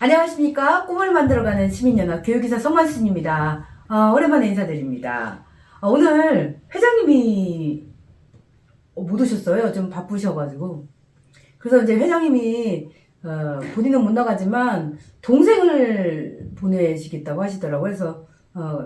안녕하십니까. 꿈을 만들어가는 시민연합 교육이사 성만순입니다. 오랜만에 인사드립니다. 오늘 회장님이 못 오셨어요. 좀 바쁘셔가지고. 그래서 이제 회장님이 본인은 못 나가지만 동생을 보내시겠다고 하시더라고요. 그래서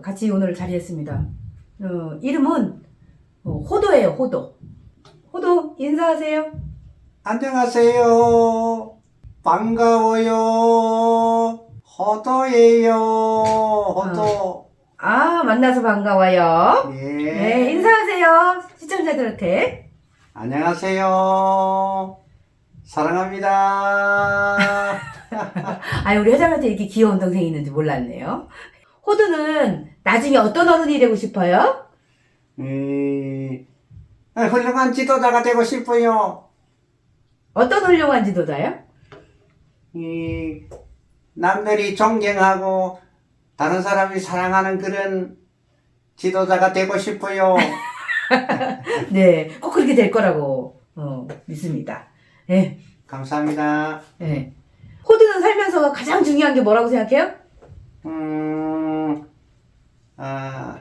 같이 오늘 자리했습니다. 이름은 호도예요. 호도. 호도 인사하세요. 안녕하세요. 반가워요. 호도예요. 호도. 만나서 반가워요. 예. 네, 인사하세요. 시청자들한테. 안녕하세요. 사랑합니다. 우리 회장한테 이렇게 귀여운 동생이 있는지 몰랐네요. 호두는 나중에 어떤 어른이 되고 싶어요? 훌륭한 지도자가 되고 싶어요. 어떤 훌륭한 지도자요? 남들이 존경하고 다른 사람이 사랑하는 그런 지도자가 되고 싶어요. 네, 꼭 그렇게 될 거라고 믿습니다. 네, 감사합니다. 네. 호두는 살면서 가장 중요한 게 뭐라고 생각해요?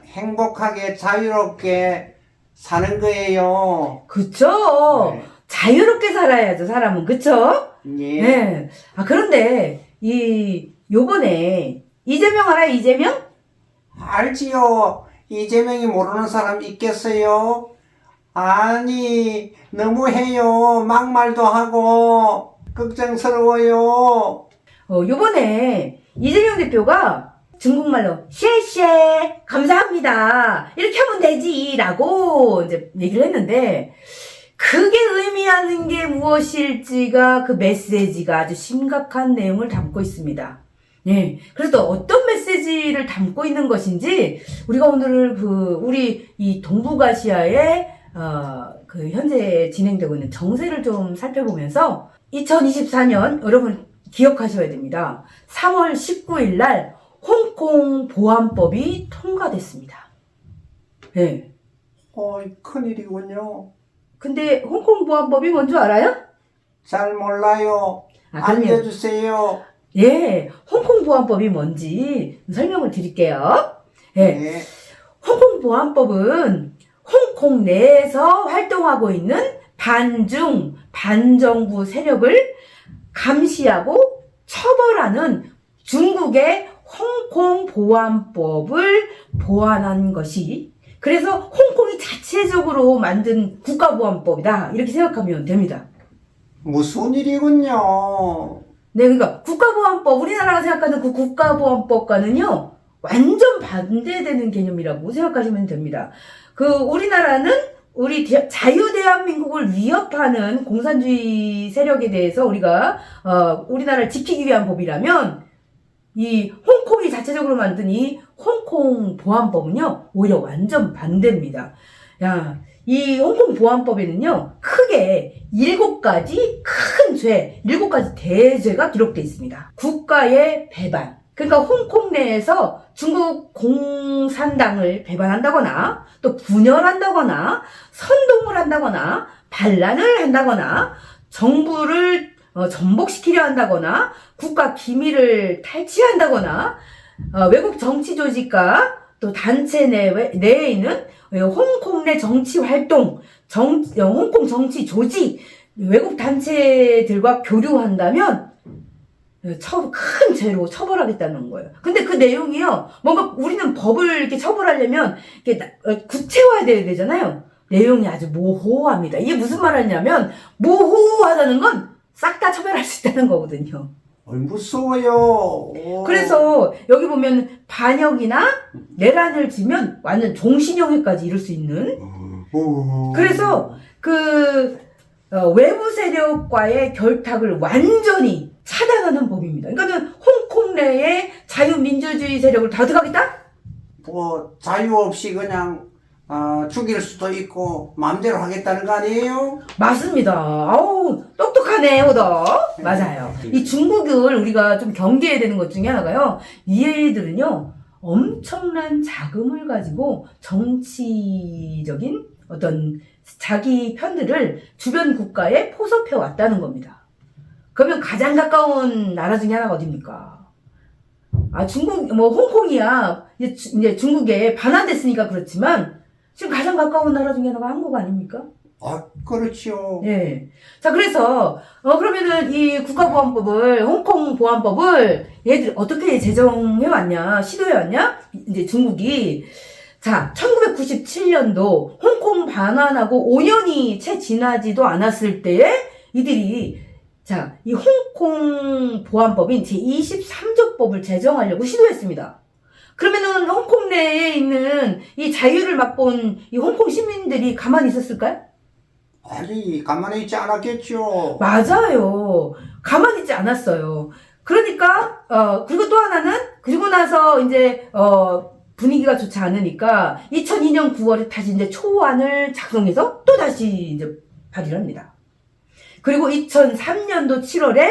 행복하게 자유롭게 사는 거예요. 그쵸? 네. 자유롭게 살아야죠, 사람은. 그쵸? 예. 네. 그런데 요번에 이재명 알아요? 이재명? 알지요. 이재명이 모르는 사람 있겠어요? 아니, 너무해요. 막말도 하고, 걱정스러워요. 요번에 이재명 대표가 중국말로 셰셰 감사합니다 이렇게 하면 되지 라고 이제 얘기를 했는데, 그게 의미하는 게 무엇일지가, 그 메시지가 아주 심각한 내용을 담고 있습니다. 예. 그래서 어떤 메시지를 담고 있는 것인지 우리가 오늘 우리 이 동북아시아의 현재 진행되고 있는 정세를 좀 살펴보면서 2024년 여러분 기억하셔야 됩니다. 3월 19일 날 홍콩 보안법이 통과됐습니다. 예. 큰일이군요. 근데 홍콩 보안법이 뭔 줄 알아요? 잘 몰라요. 그럼요. 알려주세요. 예, 홍콩 보안법이 뭔지 설명을 드릴게요. 예, 네. 홍콩 보안법은 홍콩 내에서 활동하고 있는 반중, 반정부 세력을 감시하고 처벌하는 중국의 홍콩 보안법을 보완한 것이, 그래서 홍콩이 자체적으로 만든 국가보안법이다 이렇게 생각하면 됩니다. 무슨 일이군요. 네, 그러니까 국가보안법, 우리나라가 생각하는 그 국가보안법과는요 완전 반대되는 개념이라고 생각하시면 됩니다. 우리나라는 우리 자유대한민국을 위협하는 공산주의 세력에 대해서 우리나라를 지키기 위한 법이라면, 이 홍콩이 자체적으로 만든 이 홍콩 보안법은요 오히려 완전 반대입니다. 이 홍콩 보안법에는요 크게 7가지 큰 죄, 7가지 대죄가 기록되어 있습니다. 국가의 배반, 그러니까 홍콩 내에서 중국 공산당을 배반한다거나, 또 분열한다거나, 선동을 한다거나, 반란을 한다거나, 정부를 전복시키려 한다거나, 국가 기밀을 탈취한다거나, 외국 정치 조직과 또 단체 내에 있는 홍콩 내 정치 활동, 홍콩 정치 조직, 외국 단체들과 교류한다면 큰 죄로 처벌하겠다는 거예요. 근데 그 내용이요, 뭔가 우리는 법을 이렇게 처벌하려면 이렇게 구체화해야 되잖아요. 내용이 아주 모호합니다. 이게 무슨 말이냐면, 모호하다는 건 싹 다 처벌할 수 있다는 거거든요. 무서워요. 그래서 여기 보면 반역이나 내란을 지면 완전 종신형에까지 이를 수 있는, 그래서 외부 세력과의 결탁을 완전히 차단하는 법입니다. 그러니까 홍콩 내의 자유민주주의 세력을 다 어떻게 하겠다? 자유 없이 그냥 죽일 수도 있고 마음대로 하겠다는 거 아니에요? 맞습니다. 아우, 똑똑하네, 호더. 맞아요. 이 중국을 우리가 좀 경계해야 되는 것 중에 하나가요, 이 애들은요 엄청난 자금을 가지고 정치적인 어떤 자기 편들을 주변 국가에 포섭해 왔다는 겁니다. 그러면 가장 가까운 나라 중에 하나가 어딥니까? 아, 중국, 뭐, 홍콩이야. 이제 중국에 반환됐으니까 그렇지만, 지금 가장 가까운 나라 중에 하나가 한국 아닙니까? 아, 그렇지요. 예. 자, 그래서, 그러면은 이 국가보안법을, 홍콩 보안법을 얘들 어떻게 제정해왔냐, 시도해왔냐? 이제 중국이. 자, 1997년도 홍콩 반환하고 5년이 채 지나지도 않았을 때에 이들이, 자, 이 홍콩 보안법인 제23조법을 제정하려고 시도했습니다. 그러면은 홍콩 내에 있는 이 자유를 맛본 이 홍콩 시민들이 가만히 있었을까요? 아니, 가만히 있지 않았겠죠. 맞아요. 가만히 있지 않았어요. 그러니까, 그리고 또 하나는, 그리고 나서 이제, 분위기가 좋지 않으니까, 2002년 9월에 다시 이제 초안을 작성해서 또 다시 이제 발의를 합니다. 그리고 2003년도 7월에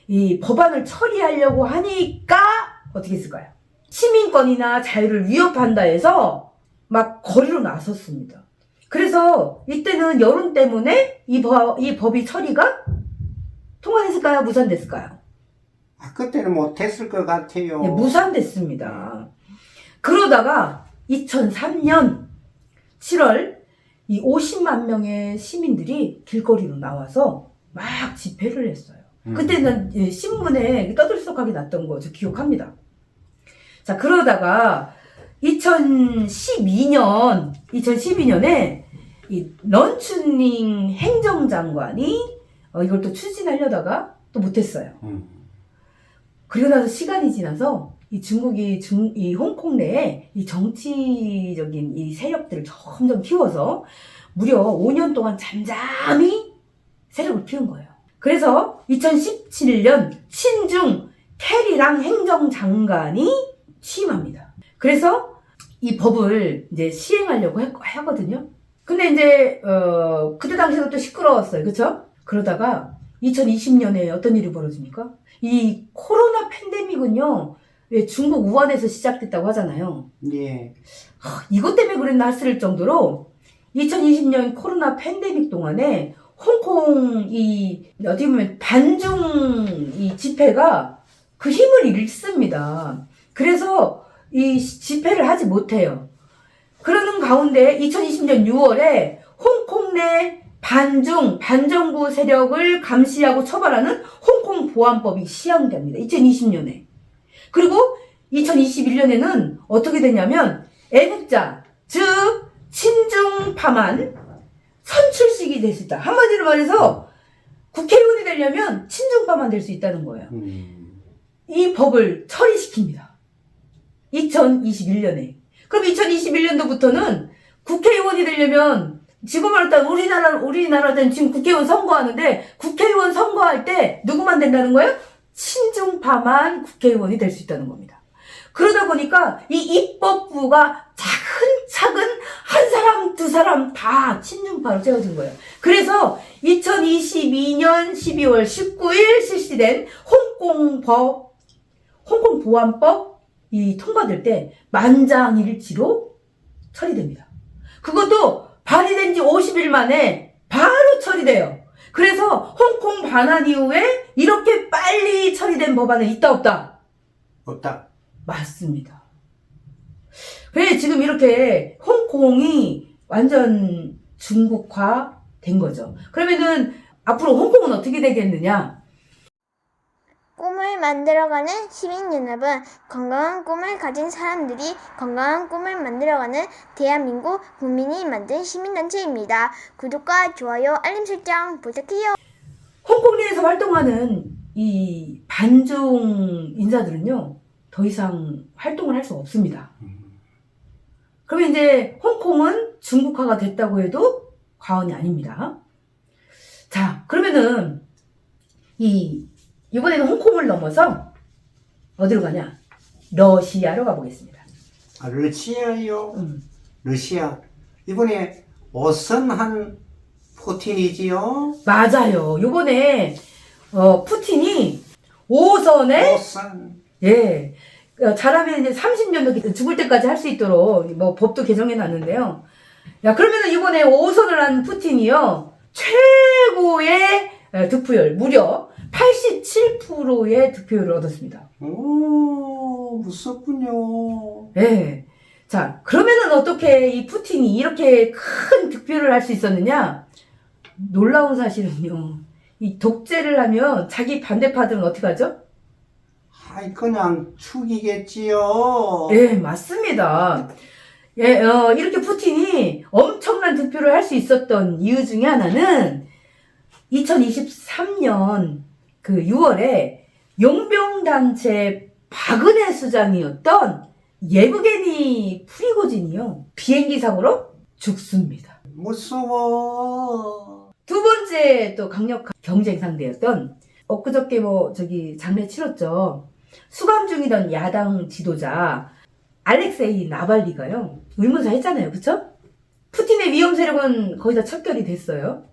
이 법안을 처리하려고 하니까, 어떻게 했을까요? 시민권이나 자유를 위협한다 해서 막 거리로 나섰습니다. 그래서 이때는 여론 때문에 이 법이 처리가 통과했을까요? 무산됐을까요? 아, 그때는 못했을 것 같아요. 네, 무산됐습니다. 그러다가 2003년 7월 이 50만 명의 시민들이 길거리로 나와서 막 집회를 했어요. 그때는 신문에 떠들썩하게 났던 거 저 기억합니다. 자, 그러다가 2012년에 이 런춘닝 행정장관이 이걸 또 추진하려다가 또 못했어요. 그리고 나서 시간이 지나서 이 중국이 이 홍콩 내에 이 정치적인 이 세력들을 점점 키워서 무려 5년 동안 잠잠히 세력을 키운 거예요. 그래서 2017년 친중 캐리랑 행정장관이 취임합니다. 그래서 이 법을 이제 시행하려고 하거든요. 근데 이제, 그때 당시에도 또 시끄러웠어요. 그쵸? 그러다가 2020년에 어떤 일이 벌어집니까? 이 코로나 팬데믹은요, 왜 중국 우한에서 시작됐다고 하잖아요. 예. 이것 때문에 그랬나 했을 정도로 2020년 코로나 팬데믹 동안에 홍콩 어떻게 보면 반중 이 집회가 그 힘을 잃습니다. 그래서 이 집회를 하지 못해요. 그러는 가운데 2020년 6월에 홍콩 내 반정부 세력을 감시하고 처벌하는 홍콩 보안법이 시행됩니다. 2020년에. 그리고 2021년에는 어떻게 되냐면 애국자, 즉 친중파만 선출식이 될 수 있다. 한마디로 말해서 국회의원이 되려면 친중파만 될 수 있다는 거예요. 이 법을 처리시킵니다. 2021년에. 그럼 2021년도부터는 국회의원이 되려면 지금 말했던 우리나라는 지금 국회의원 선거하는데 국회의원 선거할 때 누구만 된다는 거예요? 친중파만 국회의원이 될 수 있다는 겁니다. 그러다 보니까 이 입법부가 차근차근 한 사람 두 사람 다 친중파로 채워진 거예요. 그래서 2022년 12월 19일 실시된 홍콩 보안법 통과될 때 만장일치로 처리됩니다. 그것도 발의된 지 50일 만에 바로 처리돼요. 그래서 홍콩 반환 이후에 이렇게 빨리 처리된 법안은 있다 없다? 없다. 맞습니다. 왜 지금 이렇게 홍콩이 완전 중국화 된 거죠. 그러면은 앞으로 홍콩은 어떻게 되겠느냐? 꿈을 만들어가는 시민 여러분, 건강한 꿈을 가진 사람들이 건강한 꿈을 만들어가는 대한민국 국민이 만든 시민단체입니다. 구독과 좋아요, 알림 설정 부탁해요. 홍콩 내에서 활동하는 이 반중 인사들은요, 더 이상 활동을 할 수 없습니다. 그러면 이제 홍콩은 중국화가 됐다고 해도 과언이 아닙니다. 자, 그러면은 이번에는 홍콩을 넘어서 어디로 가냐? 러시아로 가보겠습니다. 아, 러시아요? 러시아. 이번에 오선한 푸틴이지요? 맞아요. 요번에 푸틴이 5선에 오선. 예. 잘하면 이제 30년도 죽을 때까지 할 수 있도록 뭐 법도 개정해 놨는데요. 야, 그러면은 이번에 5선을 한 푸틴이요. 최고의 득표율 무려 87%의 득표율을 얻었습니다. 오, 무섭군요. 네. 자, 그러면은 어떻게 이 푸틴이 이렇게 큰 득표를 할 수 있었느냐? 놀라운 사실은요. 이 독재를 하면 자기 반대파들은 어떻게 하죠? 아이, 그냥 죽이겠지요. 예, 맞습니다. 예, 이렇게 푸틴이 엄청난 득표를 할 수 있었던 이유 중에 하나는 2023년 그 6월에 용병단체 바그네 수장이었던 예브게니 프리고진이요. 비행기 사고로 죽습니다. 무서워. 두 번째 또 강력한 경쟁 상대였던 엊그저께 장례 치렀죠. 수감 중이던 야당 지도자 알렉세이 나발리가요. 의문사 했잖아요. 그쵸? 푸틴의 위험 세력은 거의 다 척결이 됐어요.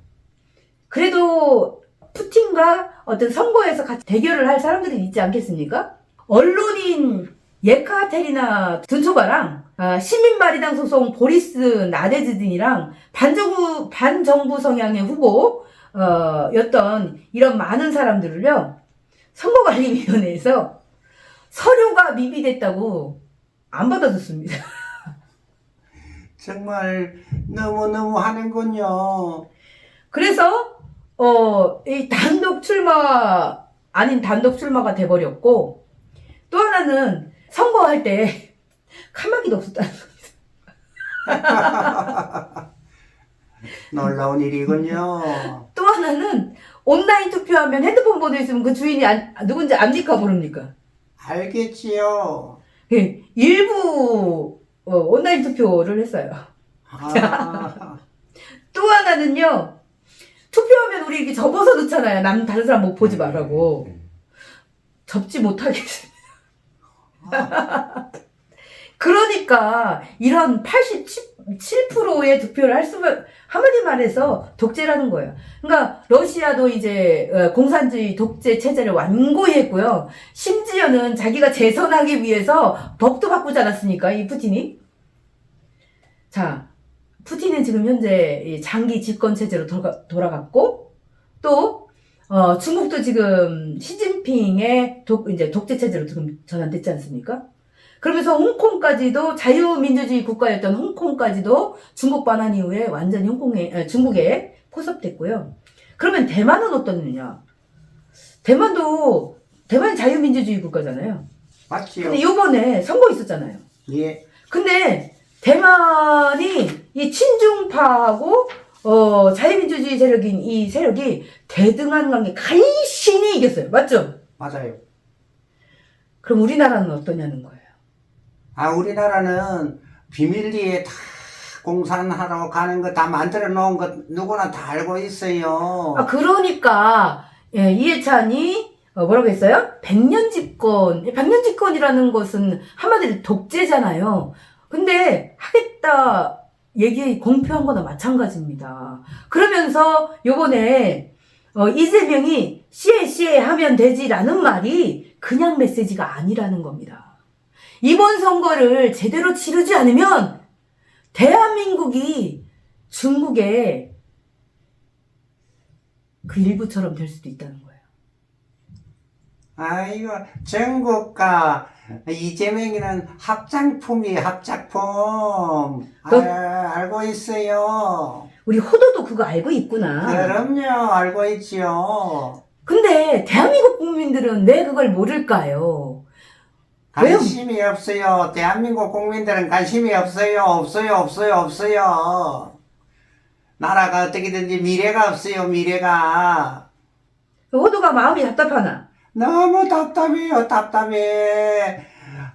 그래도 푸틴과 어떤 선거에서 같이 대결을 할 사람들이 있지 않겠습니까? 언론인 예카테리나 둔초바랑 시민바리당 소속 보리스 나데즈딘이랑 반정부 성향의 후보 였던 이런 많은 사람들을요. 선거관리위원회에서 서류가 미비됐다고 안 받아줬습니다. 정말 너무너무 하는군요. 그래서 이 단독 출마 아닌 단독 출마가 돼버렸고, 또 하나는 선거할 때 카마귀도 없었다는 겁니다. 놀라운 일이군요. 또 하나는 온라인 투표하면 핸드폰 번호 있으면 그 주인이 누군지 압니까 모릅니까? 알겠지요. 예, 일부 온라인 투표를 했어요. 아, 또 하나는요. 투표하면 우리 이렇게 접어서 넣잖아요. 다른 사람 못 보지 말라고. 접지 못하겠습니다. 그러니까 이런 87%의 득표를 할 수만, 한마디 말해서 독재라는 거예요. 그러니까 러시아도 이제 공산주의 독재 체제를 완고히 했고요. 심지어는 자기가 재선하기 위해서 법도 바꾸지 않았습니까? 이 푸틴이. 자, 푸틴은 지금 현재 장기 집권 체제로 돌아갔고, 또 중국도 지금 시진핑의 이제 독재 체제로 지금 전환됐지 않습니까? 그러면서 홍콩까지도 자유민주주의 국가였던 홍콩까지도 중국 반환 이후에 완전히 중국에 포섭됐고요. 그러면 대만은 어떻느냐? 대만이 자유민주주의 국가잖아요. 맞지요. 근데 요번에 선거 있었잖아요. 예. 근데 대만이 이 친중파하고 자유민주주의 세력인 이 세력이 대등한 관계 간신히 이겼어요. 맞죠? 맞아요. 그럼 우리나라는 어떠냐는 거예요. 우리나라는 비밀리에 다 공산하러 가는 거 다 만들어 놓은 거 누구나 다 알고 있어요. 그러니까 이해찬이 뭐라고 했어요? 100년 집권이라는 것은 한마디로 독재잖아요. 근데 하겠다 얘기 공표한 거나 마찬가지입니다. 그러면서 요번에 이재명이 시에 하면 되지라는 말이 그냥 메시지가 아니라는 겁니다. 이번 선거를 제대로 치르지 않으면 대한민국이 중국의 그 일부처럼 될 수도 있다는 거예요. 아이고, 정국과 이재명이는 합작품이에요, 합작품. 알고 있어요. 우리 호도도 그거 알고 있구나. 그럼요, 알고 있지요. 근데 대한민국 국민들은 왜 그걸 모를까요? 관심이 없어요. 대한민국 국민들은 관심이 없어요. 없어요. 나라가 어떻게든지 미래가 없어요, 미래가. 호도가 마음이 답답하나? 너무 답답해.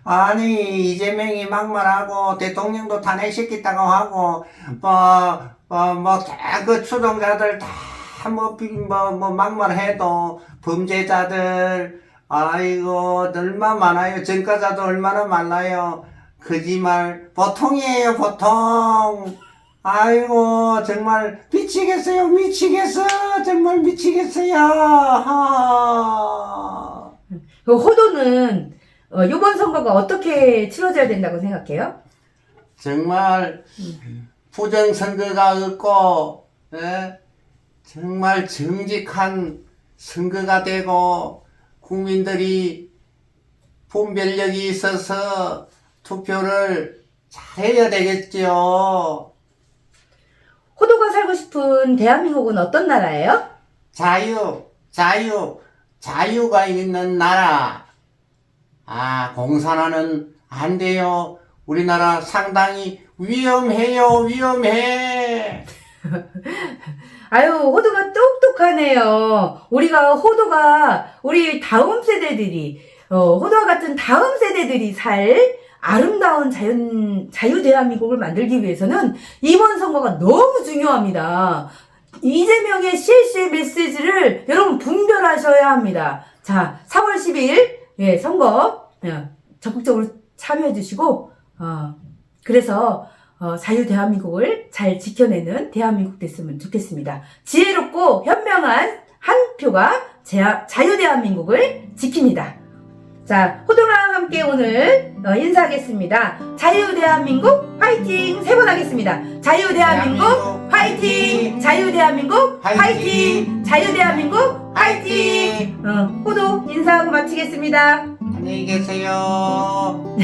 아니, 이재명이 막말하고, 대통령도 탄핵시켰다고 하고, 그 추종자들 다 막말해도, 범죄자들, 아이고, 얼마나 많아요. 전과자도 얼마나 많아요. 거짓말, 보통이에요, 보통. 아이고, 정말 미치겠어요. 정말 미치겠어요. 그 호도는 이번 선거가 어떻게 치러져야 된다고 생각해요? 정말 부정선거가 없고, 정말 정직한 선거가 되고 국민들이 분별력이 있어서 투표를 잘해야 되겠죠. 호도가 살고 싶은 대한민국은 어떤 나라예요? 자유가 있는 나라. 공산화는 안 돼요. 우리나라 상당히 위험해. 아유, 호도가 똑똑하네요. 우리 다음 세대들이, 호도와 같은 다음 세대들이 살 아름다운 자유대한민국을 만들기 위해서는 이번 선거가 너무 중요합니다. 이재명의 CLC의 메시지를 여러분 분별하셔야 합니다. 자, 4월 12일, 선거, 적극적으로 참여해 주시고, 그래서, 자유대한민국을 잘 지켜내는 대한민국 됐으면 좋겠습니다. 지혜롭고 현명한 한 표가 자유대한민국을 지킵니다. 자, 호도랑 함께 오늘 인사하겠습니다. 자유대한민국 화이팅! 3번 하겠습니다. 자유대한민국 화이팅! 자유대한민국 화이팅! 자유대한민국 화이팅! 호도 인사하고 마치겠습니다. 안녕히 계세요.